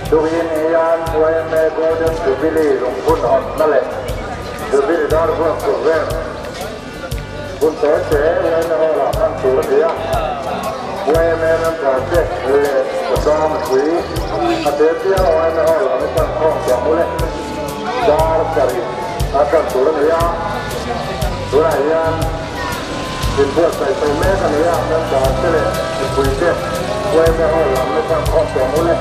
Tuwin iyan buhay may golden jubilee lungkun hon nale jubilee dar buwan program bunto se buhay na hola ang tuwadiya buhay may nang project le kasama kui atetiya buhay na hola ang pangkong mule dar kari akan tuwadiya tuwayan Dibuat saya semua kan ya dan bahasa dibuat buhay na hola ang pangkong mule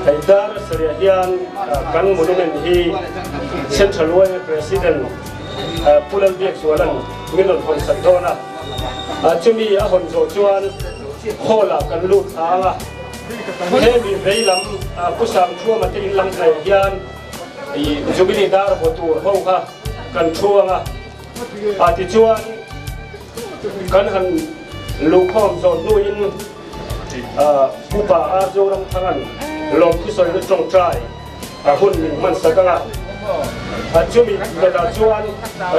Haidar Seriahian kan monumen hi Central Way President Pulan Biak Sualan Milon Hon Santona Chumi Ahon Zo Chuan Hola kan lut anga Hemi Veilam Pusam Chua Matin Lam Haidar Jubilee Dar Botu Hoha kan Chuanga Ati Chuan kan han Lukom Zo Nuin Pupa Arjo Ram Tangan Long Kusoi Trong Trai Hun Min Man Sakanga Chumi Dada Chuan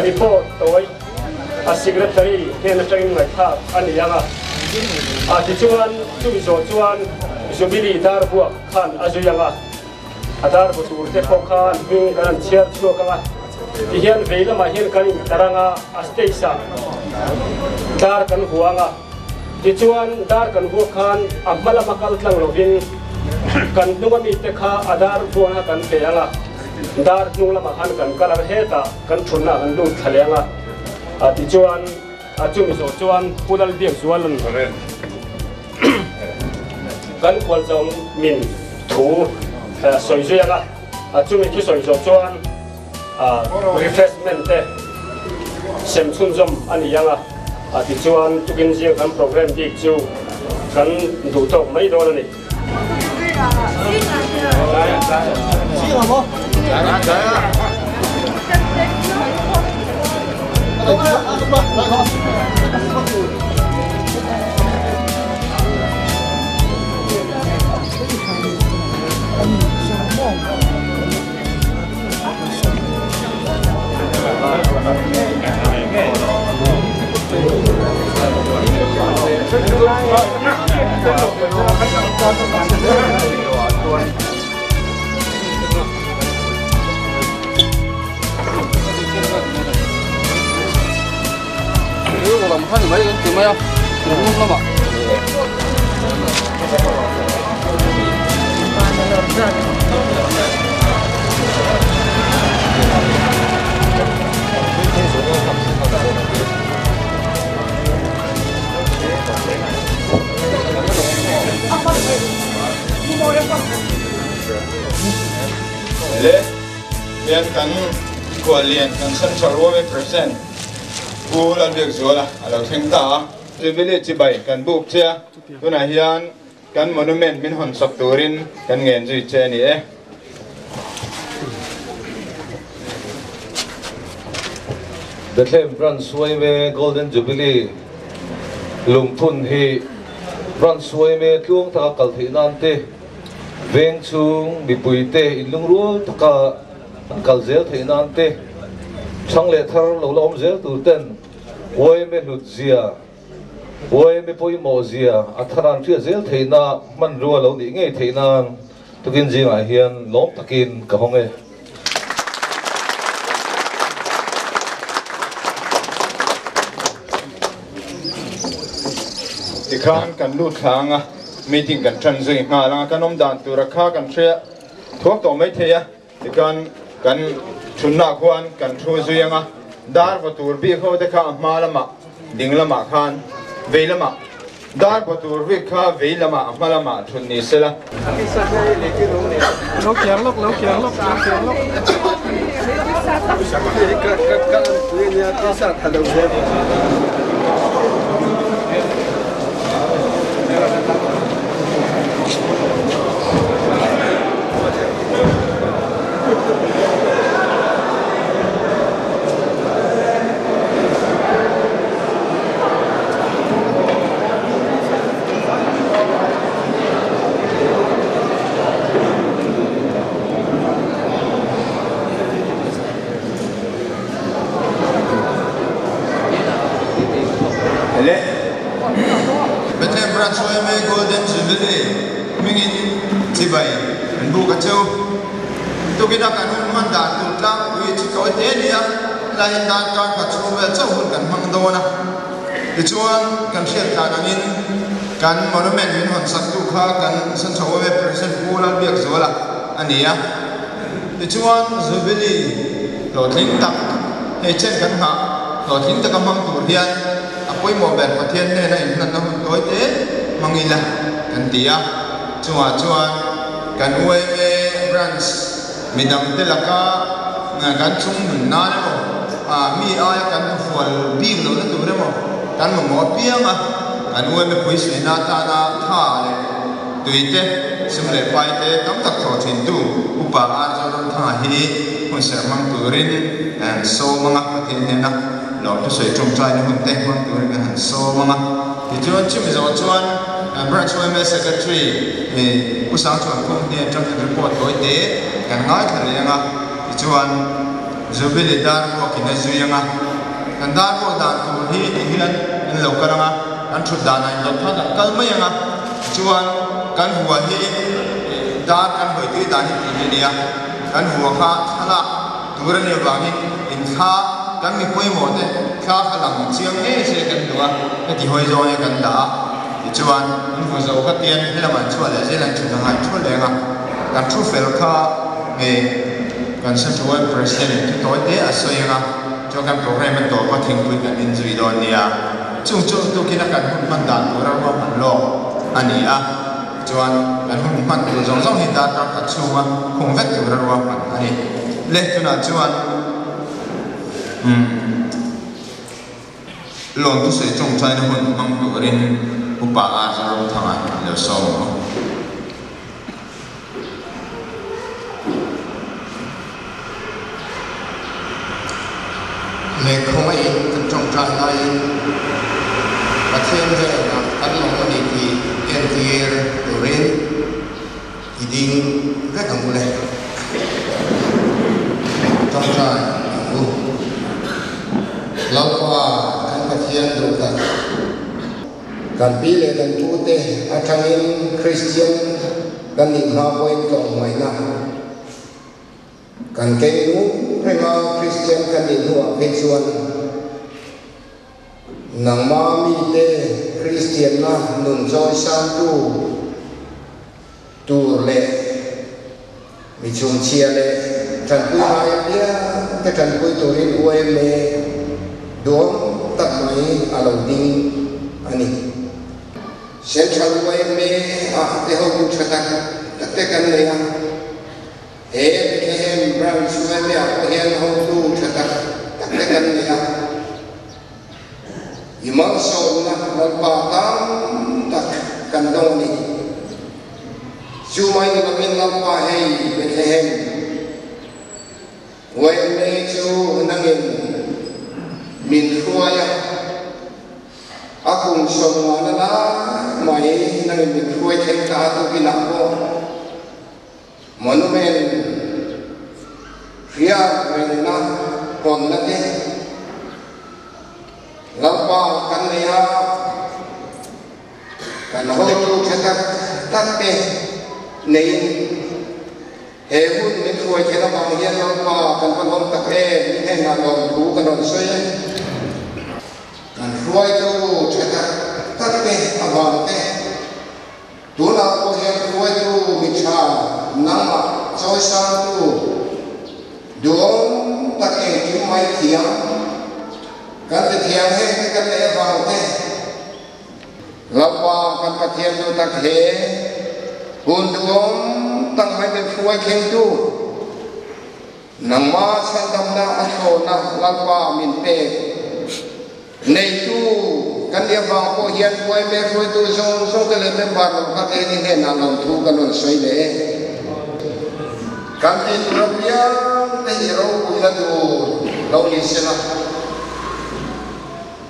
Report Toy Secretary Ken Chang Ngai Tha Ani Yanga Chuan Chumi Zo Chuan Jubilee Dar Buak Khan Azuyanga Adar Butur Te Pokhan Bing Kan Chiar Chukanga Hian Veila Ma Hian Kan Taranga Asteisa Dar Kan Huanga Chuan dar kan bukan amala makal tlang lovin kan nungami tekha adar buana kan peyanga dar nungla mahan kan kalar heta kan thunna kan lu thalenga chuan chumi so chuan pudal biak zualan kan kwal jong min thu soizuanga chumi ki soizo chuan refreshment te semchun jom ani yanga Chuan tukin siya kan program di chu kan dutok may doon ni. Siya mo. 이거 뭐 한이 많이 얼마야? 얼마 봐. Le yan kan kualian kan Central Way present Pulan Biak Suala alo thengta Jubilee chibai kan buk chia tuna hian kan monument min hon sak turin kan ngen zui che ni The claim Brunswick me Golden Jubilee lungphun hi Brunswick me tlung ta kal theinante veng chung mipui te inlung rual taka kal zel theinante changle thar lo lom zel tu ten woi me lut zia woi me poi mo zia atharan thia zel theina man rual lo ni ngei theina tukin jinga hian lom takin ka honge Tikhan kan lut thanga meeting kan tranzui nga langa kanom dan tu rakha kan thria thuak to mai theya tikan kan thunna khuan kan thu zuyanga dar batur bi kho te kha malama dinglama khan veilama dar batur bi kha veilama malama thunni sela Lok yang lok bu ka chu tu ki da kan man da tu tla wi chi ko te ni a la in da ka ka chu ve chu hun kan mang do na ti chuan kan hriat ta angin kan monument min hon sak tu kha kan san chaw ve present pula biak zola ania ti chuan zubili lo thing tak he chen kan ha lo thing ta ka mang tur hian apoi mo ber pathian ne na in nan na hun toi te mangila kan tia chuan kan uai me branch midang te laka kan chung nun na mo mi ai kan fual bi lo na tu mo kan mo pianga kan uai me poi se na ta na tha le tuite sum le pai te tam tak tho thin tu upa a cho ron tha hi hun ser mang turin and so manga pathian ne na lo tu sei trong trai ni hun te mang turin han so manga ti chuan chim zo chuan branch OMS secretary usang chuan kom ne trong report toi te kan ngai thar lenga ti chuan zubili dar ko kina zuyanga kan dar ko dan tu hi hian in lo karanga kan thu dan ai lo tha kan kalmayanga chuan kan huwa hi dar kan hoi ti dan hi nia kan huwa kha thala turani wangi in kha kan mi poi mo te kha khalang chiang ne se kan duwa ti hoi zo ne kan da chuan in fu zo ka tian hilaman chua le zelan chu dang hai chu lenga kan thu fel kha nge kan central president tu toi te asoyanga cho kan program to pa thing pui kan injui don nia chung tu kina kan hun man dan tu ra wa man lo ani a chuan kan hun man tu zong zong hi da ta ka chuwa khong vet tu ra wa man ani le tu na chuan lon tu sei trong chai na hun mang tu rin upa a zaro thang le so le khong ai kan trong chai nai pathian ve na kan long ni ti NTR rin iding ve kang le trong chai u lau pa kan pathian do ta kan pi le kan tu te athangin Christian kan ni ha point ko mai na kan ke nu renga Christian kan ni huwa pe chuan nang ma mi te Christian na nun choi san tu le mi chung chia le tan pui mai pia te tan pui tu rin uai me dom tak mai alo ding ani central way me te ho ku chata te kan le ya em branch way me a hian ho tu chata te kan le ya imang so na pa tam tak kan dong ni chu mai ni mamin na pa hei Bethlehem way me chu nangin min khuaya akung som na na mai nang min khuai theng ta tu kina ko monument ria na kon na te lapa kan ya kan ho tu chatak tak te nei he hun min khuai thena bang hian lapa kan pan hom tak e he na lom thu kan on soi kan ruai tu chata takpe abang te tuna ko hian ruai tu micha nama choi sang tu dom take kim mai thiam kan te thiam he kan le abang te lapa kan pathian tu tak he hun dom tang mai be ruai kheng tu nang ma san dam na atho na lapa min pe nei tu kan dia bang ko hian koi me koi tu song ke le me bar ka te ni he na long thu kan on soi le kan tin rabia te ro ku la tu lo ni se na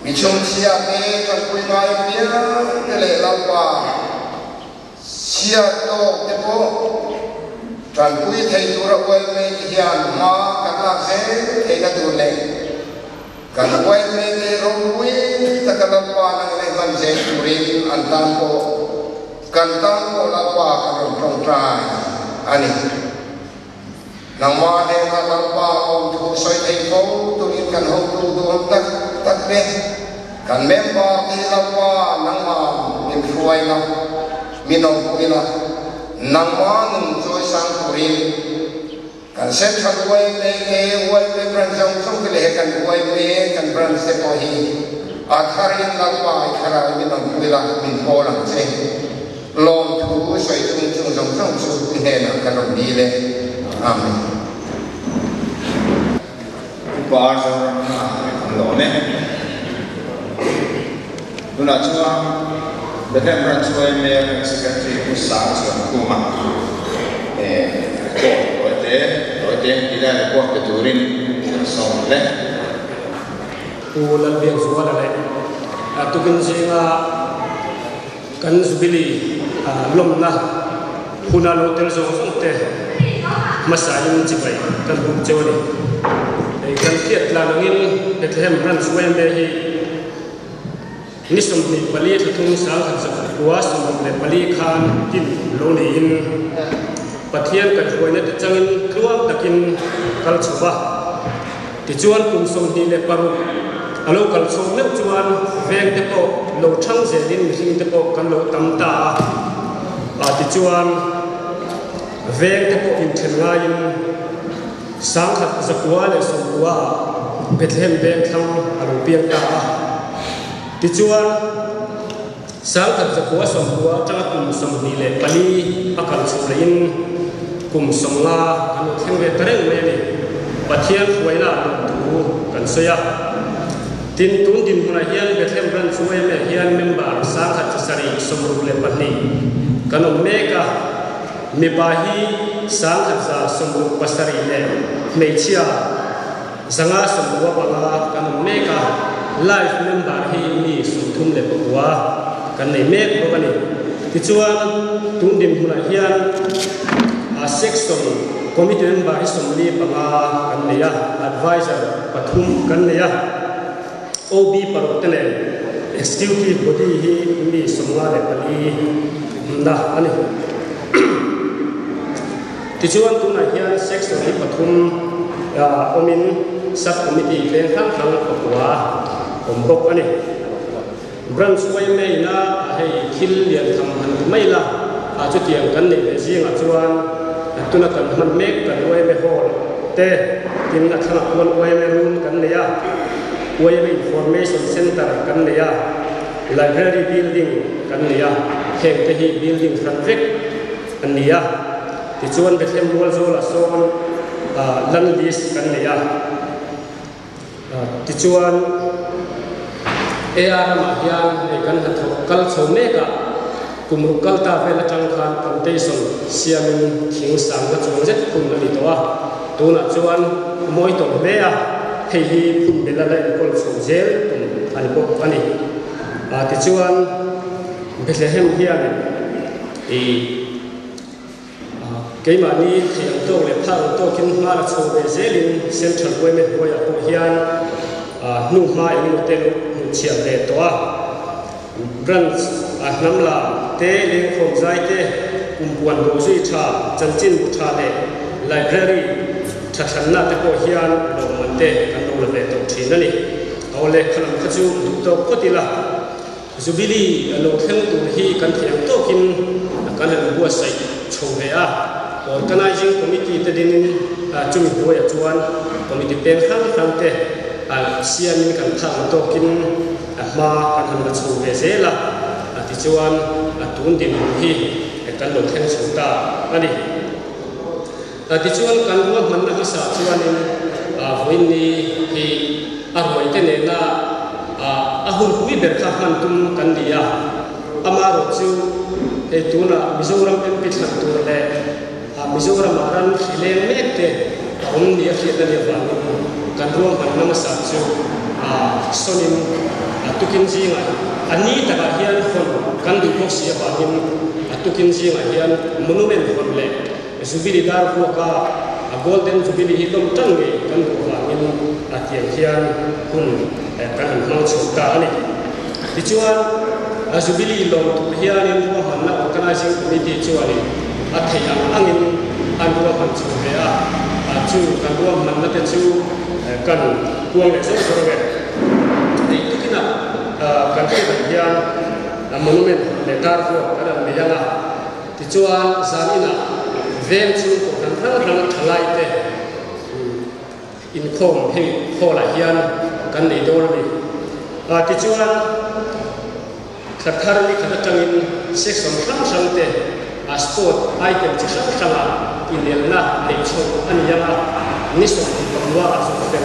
mi chong sia te kan kui mai pia te le la pa sia to te po kan kui thei tu ra koi me hian ma ka na se te na tu le kan kuai me te roi takalam pa nang le man je turin antam ko kan tam ko la pa kan trong trai ani nang ma he ka lang pa om thu soi thei ko tu in kan ho tu tu tak be kan member ti la pa nang ma min fuai na minong ina nang ma nung choi sang purin kan set chan wai le ke wai le bran jong song ke le kan wai le kan bran se to hi akharin la pa khara minong ila min po lang che long thu soi chung chung jong jong su ne na kan ri le amen ba sa lo ne tuna chua the temperament chua me secretary ku sa so ku ma ko te ila ko te turin so le ku lan biang suwa la le tu kin singa kan subili lom na huna lo tel so te masayin chi bai kan bu chewani kan kiat la ngin Bethlehem ran suwa me hi nisum ni bali thung sang khan sa wa sum le bali khan kin lo ni in pathian kan hoina te changin kluam takin kal chuba ti chuan kum som ni le paru alo kal som le chuan veng te po lo thang je din hing te po kan lo tam ta ti chuan veng te po in thenga in sang khat zakwa le somwa Bethlehem veng thang alo piang ta ti chuan sang khat zakwa somwa tanga kum som ni le pali akal chulain kum somnga anu thengve tareng me ni pathian huaina tu kan soya tin tun din huna hian Bethlehem ran chuai me hian member sang khat sari somru le pani kanom meka mi bahi sang khat za somru pasari le meichia zanga somwa banga kanom meka life member hi mi suthum le bwa kan nei mek bo kani ti chuan tun din huna hian section committee member assembly banga kan neya advisor pathum kan neya OB parotene executive body hi mi somla le pali na ani ti chuan tuna hian section hi pathum omin sub committee len thang thang pakwa ombok ani branch wai mai na hei thil lian tham han mai la a chu tiang kan nei le jinga chuan tuna kan man mek kan wai me hol te tin na thana kon wai me room kan ne ya wai me information center kan ne ya library building kan ne ya heng te hi building than vek an ne ya ti chuan Bethlehem wal zo la so lan list kan ne ya ti chuan AR ma hian ne kan ha tho kal chho meka kumru kalta vela tang khan foundation siamin thing sang na chung jet kum na ni towa tuna chuan moi to mea hei hi phun bela lai kol chung zel tum ani bo ani ti chuan Bethlehem hian keima ni thiang to le phang to kin ma la chho be zelin central women hoya po hian nu ma ni te lu chiam le towa branch nam la te le khom zai te kumpuan do zui tha chanchin bu tha le library thakhan na te ko hian lo man te kan lo le to thin ani awle khalam khachu to khotila zubili lo thel tu hi kan thiam to kin kan le bu sai chho he a organizing committee te din chumi boya chuan committee pen hang te siamin kan thang to kin ma kan han chho ve zela ti chuan tun din hi kan lo theng chuta ani ti chuan kan ro man na sa chuan in voin ni hi arwai te ne na ahun hui ber kha man tum kan dia amaro chu he tuna mizoram em pit han tu le mizoram aran khile mek te om ni a khile le van kan ro man na sa chu sonin tukin jinga ani taka hian hon kan du ko sia ba hin atukin jinga hian monument hon le zubili dar ko ka golden zubili hi tom tangi kan du ba hin atian hian hun kan han mau chuta ani ti chuan zubili long tu hian in ko han na organizing committee chuan athai angin an rua han chu ve a chu kan rua man na te chu kan buang le so so ve ei tukina kan ke hian monument le tar ro kada me yanga ti chuan zanina veng chu ko kan rang thalai te in khom hei khola hian kan nei dor ni ti chuan khathar ni khatangin section sang te sport item chi sang in elna nei chu ani yanga ni so wa so te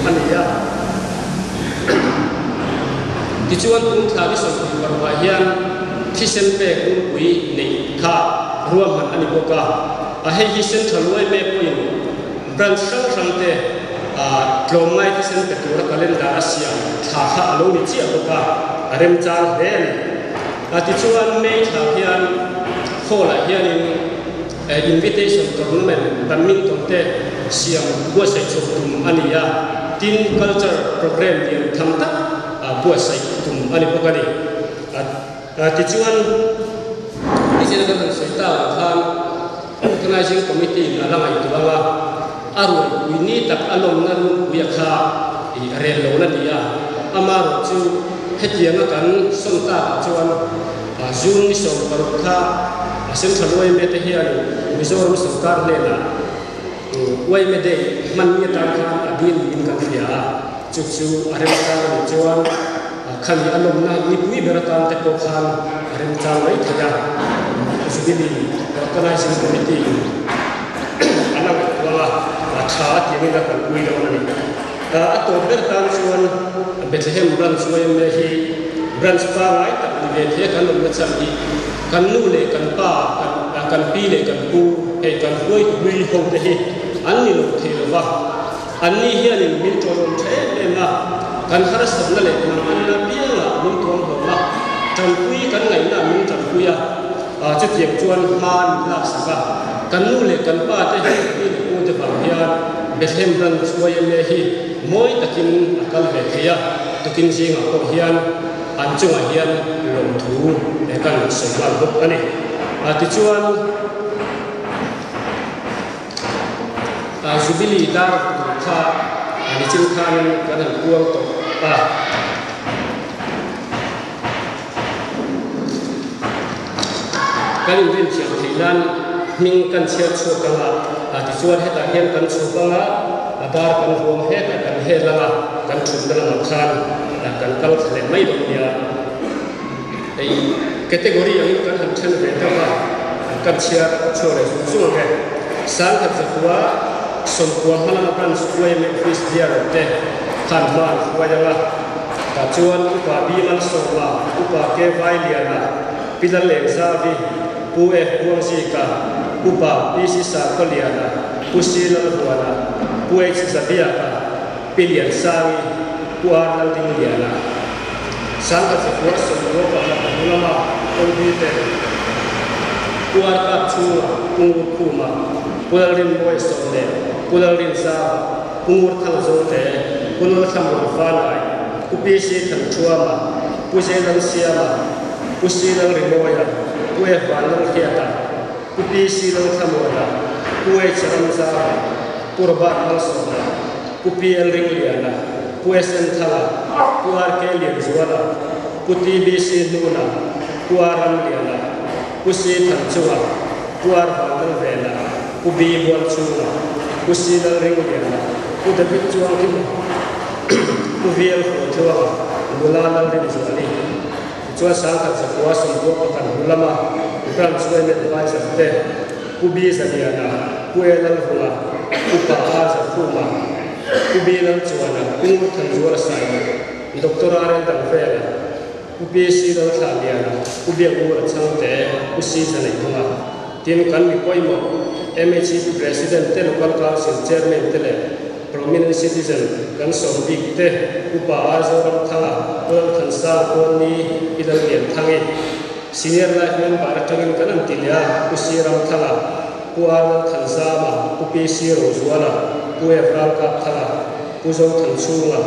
ani ya ti chuan tung tha ni so parwa hian thisen pe kun pui nei kha ruam han ani boka hei hi central way me point branch sang te tlomai thisen pe tur calendar asia tha kha lo ni chi boka rem chang hen ti chuan me tha hian khola hian in invitation tournament badminton te siam bua sai chum ania tin culture program dian thamta bua sai tum ani bokani ti chuan ni jena kan soita khan organizing committee alangai tuwala aru wini tak alom nan uya kha I rel lo na dia amaro chu hetianga kan sonta chuan zoom ni so parukha central way me te hian mizoram sarkar le na way me de man ni ta khan adin in kan fia chu chu arem ta ni chuan khali alom na ni pui berakan te ko khan arem ta lai thaga subili organizing committee alang wala tha ti ni la kan pui lo na ni ato bertan chuan Bethlehem branch way me hi branch pa ngai tak ni ve the kan lo cham hi kan nu le kan pa kan pi le kan pu he kan hoi hui ho te hi an ni lo the lo wa an ni hian in min to ron the le ma kan har sab na le na an na pi la min to ho ma cham pui kan ngai na min cham pui ya chu tiek chuan man la sa ba kan nu le kan pa te hi ni ko te ba hian Bethlehem branch way me hi moi takin akal ve thia takin jinga ko hian an chunga hian lom thu e kan somal bok ani ti chuan jubilee dar kha ani chin khan kan an kuang to kan in chiang theilan ming kan chia chu kala ti chuan heta hian kan chu kanga dar kan ruam he kan he langa kan thum dalang khan kan kal khale mai do dia ei category ang kan han chen ve ta ba kan chia chu le su he sang khat zakwa som kwa hala kan suai me fis dia te khan man wa jala ta chuan upa bi man so la upa ke vai liana pilal le zavi pu e buang si ka upa isi sa koliana pusil buana puai sabia ka pilian sawi puan al ding diana sangka sebuah semua pada ulama audite puan ka chua pungur kuma pulalin boy sonde pulalin sa pungur thang zote punul thamur fanai upisi thang chua ma puselan siama pusilang rimoya puai fanang hiata upisi lang thamura puai charam sa purbat malsona pupi el ringliana puesen thala puar ke lian zuala puti bisi nuna puaram liana pusi thanchua puar badal vela pubi bol chuna pusi el ringliana pudabi chuang kim puviel khothwa mulala rin zuali chua sang khat sa puasam do kan ulama kan suai me vai sa te pubi sadiana puelal hula upa aza kuma ubilang chuana kungur than zuara sai doctorare dang fela ubi sidal thaliana ubi ura changte usi janai kuma tin kan mi poimo MHC president te local council chairman te le prominent citizen kan som big te upa aza ram thala ul than sa koni idal lian thangi senior life member tangin kan tilia usi ram thala puan thansama upisi rozwala pue fralka thala puzo thanchunga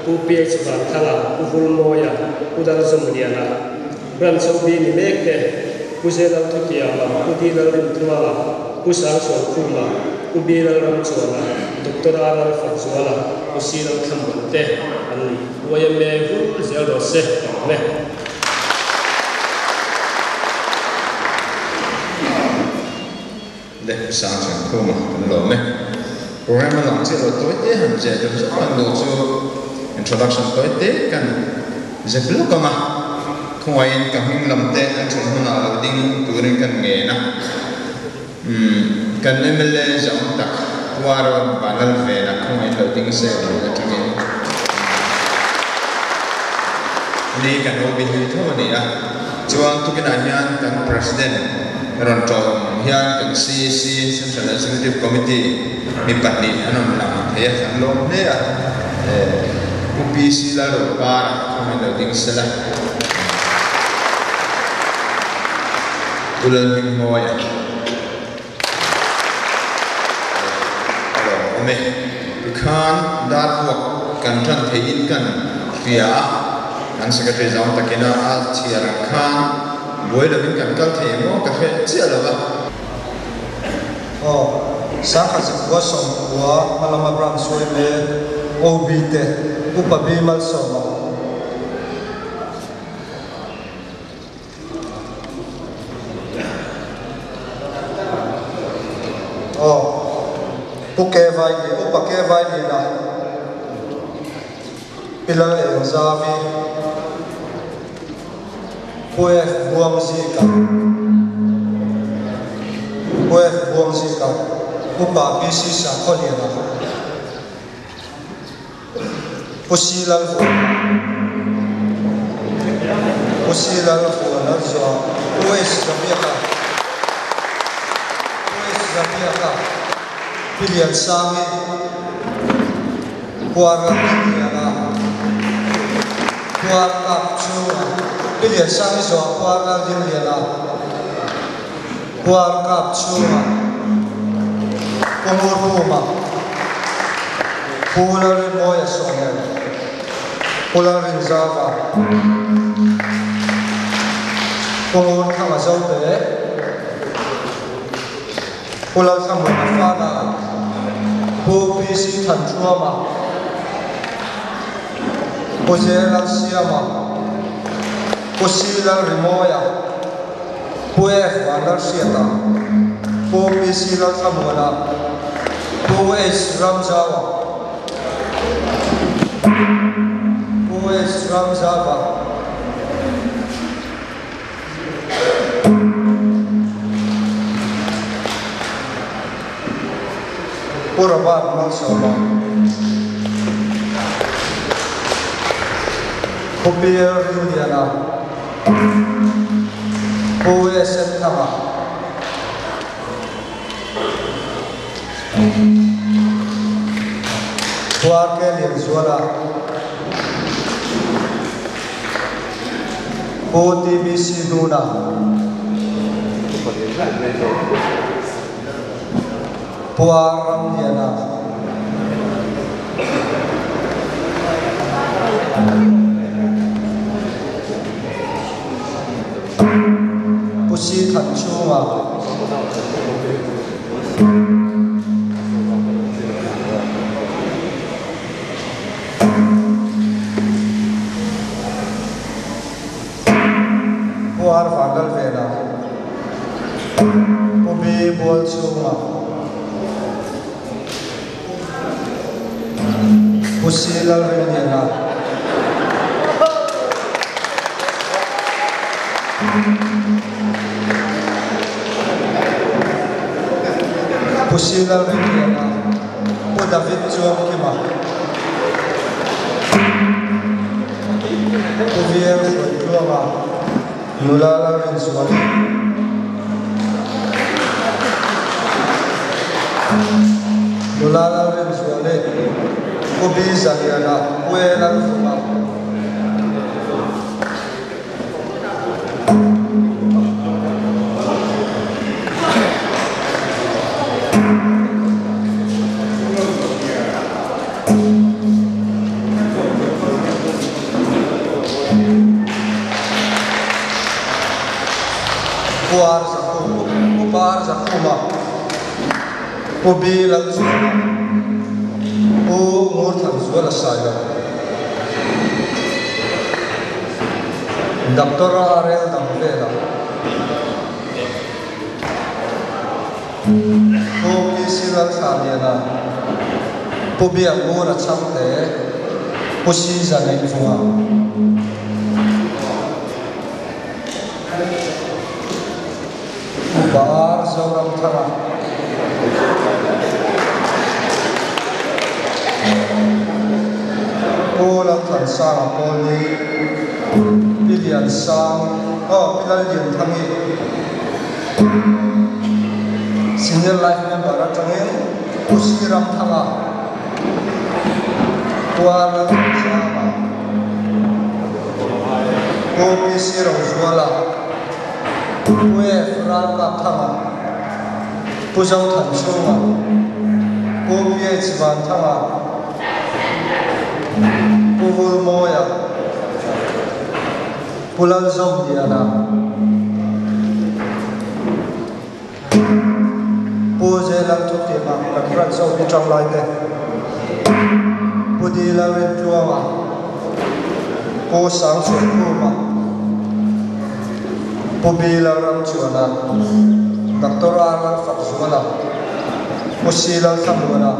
uph ban thala uhulmoya udal zomdiana bran sobi ni mekte puze dal thukiama udilal rin tuala Kusang Suan Kuma, Ubira Ramchuana, Dr. Ara Fatsuala, Usira Kamante, and Wayame Zero Se. để sáng sáng không mà cần lỗ này program mà làm gì rồi tối tế hẳn dễ được rất là đủ cho introduction tối tế cần dễ lúc cơ mà không ai in cả hình làm tế anh chúng mình là đinh tụi mình cần nghề nè cần em lên giống tắc qua rồi bản thân về là không ai đầu tiên sẽ được cái chuyện này đi cần ô bình thôi mà đi à chuan tu cái này cần president ron trong hian kan CEC Central Executive Committee mi pahnih anom lam he an lom ne a UPC la ro ba khomai lo ding sala ulal min moya alo ome khan dar wak kan than thein kan fia an secretary zaun takena al thiar khan buổi là bên cạnh các thầy mô cà phê chia là vậy. Sáng khai dịch của sông của Malama Brand Suy Mê OBT Upabi Mal Sông. Uke vai ni upake vai ni na pilal e zavi Poef buang zika, upa bisi sa koliana, pusilal fu na zwa, ues zabiaka, pilihan sangi, kuara piliana, kuara chua. Bây giờ sang cái gió qua ra riêng liền là qua cặp chua công mua thu mà thu là lên môi ở sông này thu là lên ra vào công mua thằng ở dâu đấy thu là thằng một pha là thu pc thần chua mà thu dễ là xia mà Pusila Rimoya, Puef Vandar Sieta, Pu Pisila Samona, Pues Ramzawa, Purabat Malsama, Pupir Juliana. Poe Septama Puake Lienzuala Poti Bisi Duna Puaram Diana Pusi Than Chua Puar Vandal Veda Pubi Bol Chua Pusi Lal Rendiana Pusila Rendiana Po David Chuam Kima Puvier Chuama Nulala Rensuani Nulala Rensuani Pubi Zaliana Puela Rufuma Upar Zakuma Pubi lang su u ngur than su la sai la doctor arel dam le la pubi silal samia pubi ngur acham te pusi zanai funga bar zoram thara Ola than sang poli bilian sang bilal yin thangi senior life member atangin usiram thanga tuara sama kopi sirong suala kue fraka thanga pujau than sunga kopi chiban thanga Puvul moya pulal zom diana puje lang tuti ma kakrat zom di trong lai te pudi la ren tua ma po sang suat pu ma pubi la ram chuana doctora la fak zuana pusi la samwana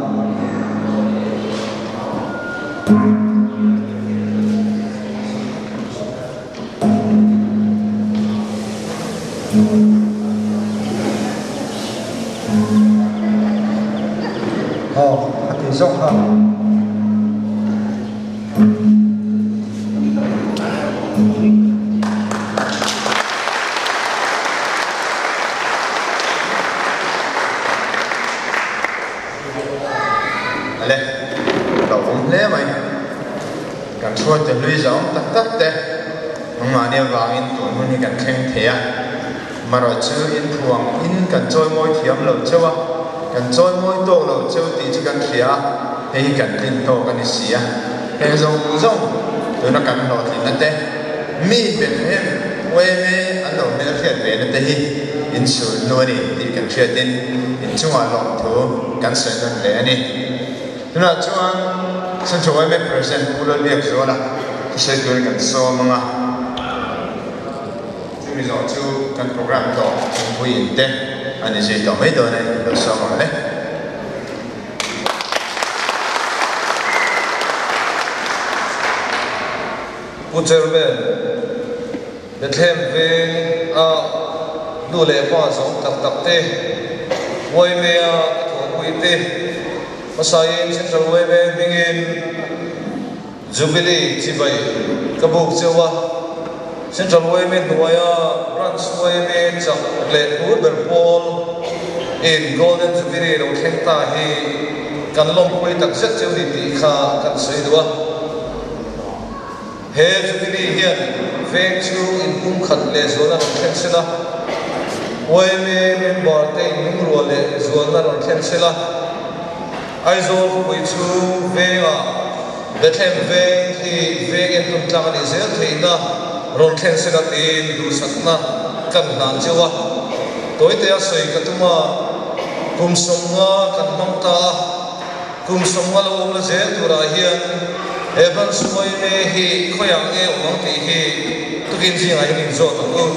hati zong ha ale đầu ông lẽ mày càng xua từ lưới giống tắt tắt thế mà niệm vàng in tuổi mình càng khen thế mà rồi chữ in thuồng in càng trôi môi thiếm lẩu chưa à càng trôi môi tô lẩu chưa thì chỉ càng khía hay càng tin tô càng xía hay giống tôi nó càng lọt thì nó thế mi bên em quê mê anh đầu mê phiền về nó thế in sườn nuôi đi thì càng phiền tin in chung à lọt thứ càng sườn nó lẽ đi thế là chung anh sân chơi mê present phụ lên việc rồi là sẽ cười càng so mà bây giờ chú căn program đó cũng vui thế anh ấy sẽ tổng mấy đời này được sao mà đấy Cô chairman Bethlehem về đủ lệ qua giống tập tập thế ngôi mẹ thuộc quỹ thế mà sai Central ngôi mẹ mình in Jubilee chỉ vậy các bộ chưa qua Central ngôi mẹ nuôi branch ngôi mẹ chắc lệ hút bền Paul in Golden Jubilee đầu khen ta hi cần lòng quỹ đặc sắc châu đi tị kha cần xây đua he Jubilee hiền veng chu in kum khat le zona khen sela oi me member te nung ro le zona ron khen sela ai zo pui chu venga Bethlehem veng hi veng en tum tlang ni zel theina ron khen sela tin du satna kan nan chewa toi te a soi katuma kum songa kan mang ta kum songa lo la zel tura hian Evan suy mê hi khoyang nghe uống thì hi tôi kinh gì ngay mình rồi tao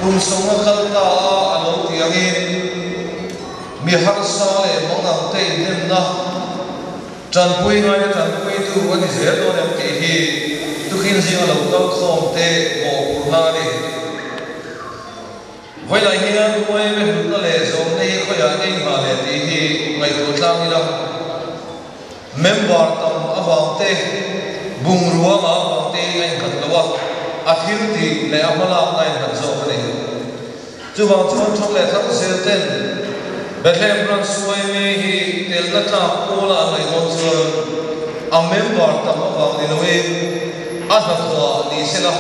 cùng sống ở khăn ta anh lâu thì anh mi har sa le mong ngang tây thêm na trần quỳ ngay trần quỳ tu anh dễ rồi em thì hi tôi kinh gì lâu tao không tê bộ na đi vậy là hiền quay về hướng là lệ giống đây khoyang nghe hà lệ thì hi ngày tuổi lang đi đâu member tam avante bungruang avante anh kan lawa athir ti le amala ngai kan zo ne chu wang chon chon le thang sel ten Bethlehem branch suai me hi tel na ta kola ngai ngon zo a member tam avang ni noi a na thwa ni sela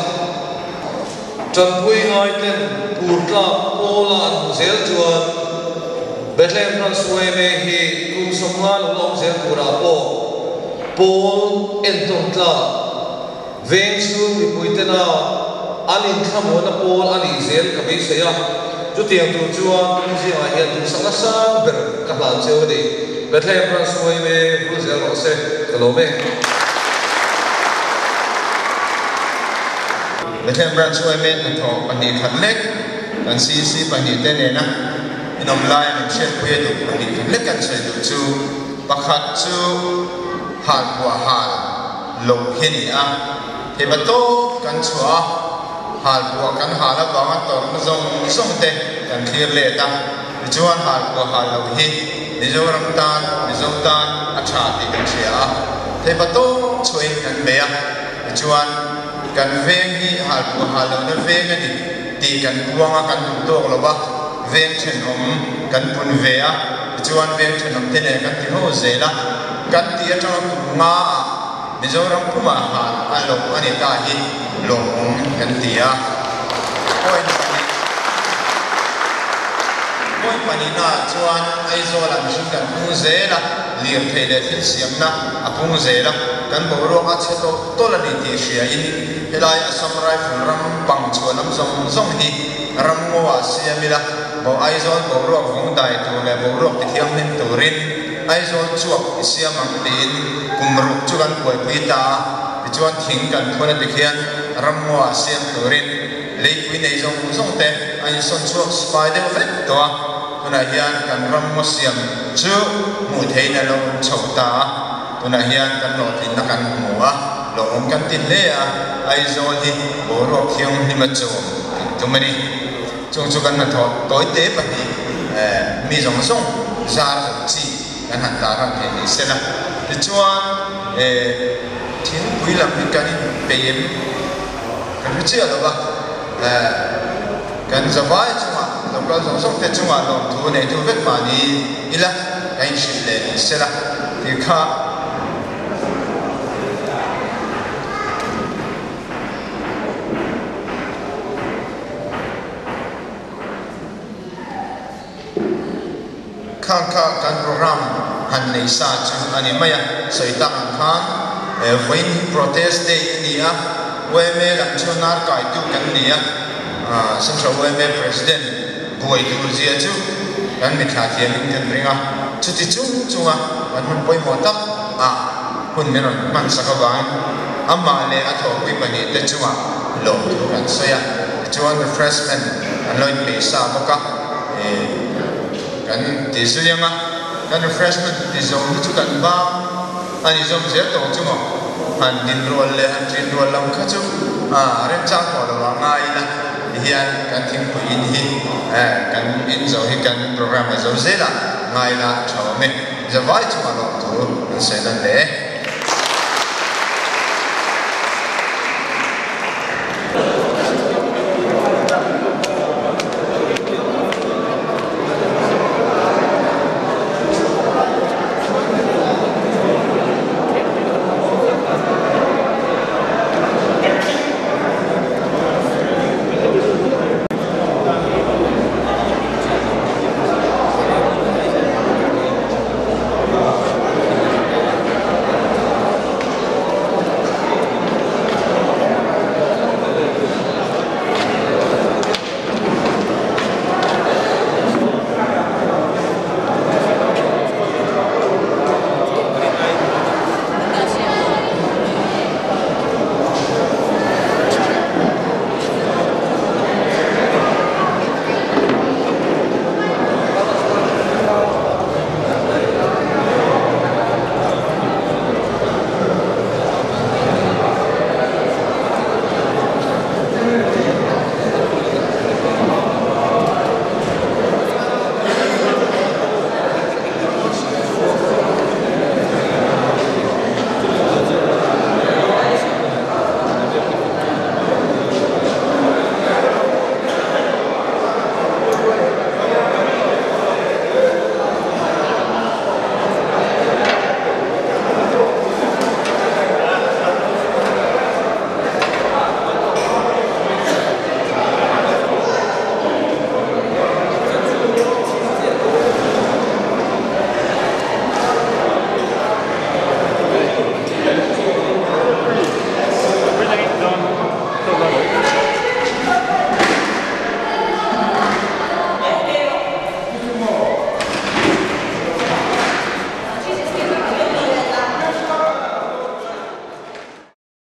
chan pui ngai ten purtla kola an zel chuan Bethlehem branch suai me hi kum somnga lo zel pura po Paul entontla veng chu mi puitena alin thamona Paul ali zel kabi seya chút tiền tụ chuan tung gì mà hiện tụ sáng sáng bền các lão chơi đi Bethlehem Brunswick về Brussels rồi sẽ kalau về Bethlehem Brunswick về thành phố bản địa khẩn lek kan CC bản địa tên này na inom lai mình sẽ quay được bản địa khẩn lek kan sẽ được chu pakhat chu hal bua hal lo hini a he bato kan chua hal bua kan hala banga tor na zong te kan thir le ta chuan hal bua hal lo hi Mizoram tan acha ti kan sia he bato choi kan mea chuan kan veng hi hal bua hal lo na veng ani ti kan buanga kan tu to lo ba veng chen kan pun ve a chuan veng chen te ne kan ti ho zela kan ti atang nga Mizoram kuma hal along ani ta hi long kan ti a point pani na chuan ai zo lam shin kan pu zela lir thele thil siam na apung zela kan bo ro a che to la ni ti sia in helai asam rifle ram pang chuan lam zong hi ram ngo wa siamila bo ai zo bo ro vong dai tu le bo ro ti thiam nin tu rin ai zo chuak siam ang tin kum ro chu kan poi pui ta chuan thing kan thona ti khian ram ngo wa siam tu rin lei pui nei zong te ai son chuak spider vet to tuna hian kan ram mo siam chu mu theina lo chhota tuna hian kan lo tin na kan muwa lo kan tin le a ai zo hi bo ro khiang ni ma chu tumani chung kan na tho toi te pa ni mi zong zar chi kan han ta ram the ni sela ti chuan thing pui lam ni kan pem kan ri chia lo ba kan zawai chuma local song te chuma lo thu ne thu vet ma ni ila kain shi le sela ti kha kan program han nei sa chu ani maya soitang khan when protest day ni a we me lam chu nar kai tu kan ni a Central WMA President Boy Turjia chu kan mi tha thiam in kan ringa chu ti chunga kan mun poi mo tak hun meron man sakawang amma le atho pi pani te chunga lo kan soya chuan refreshment an loin pe sa boka kan ti suyanga kan refreshment ti zong chu kan ba ani zong je to chunga an din rol le an tin rol lam kha chu ren chang ko lo nga ila hian kan thing pui in hi kan in zo hi kan program zo zela ngai la thaw me zawai chu ma lo tu se lan le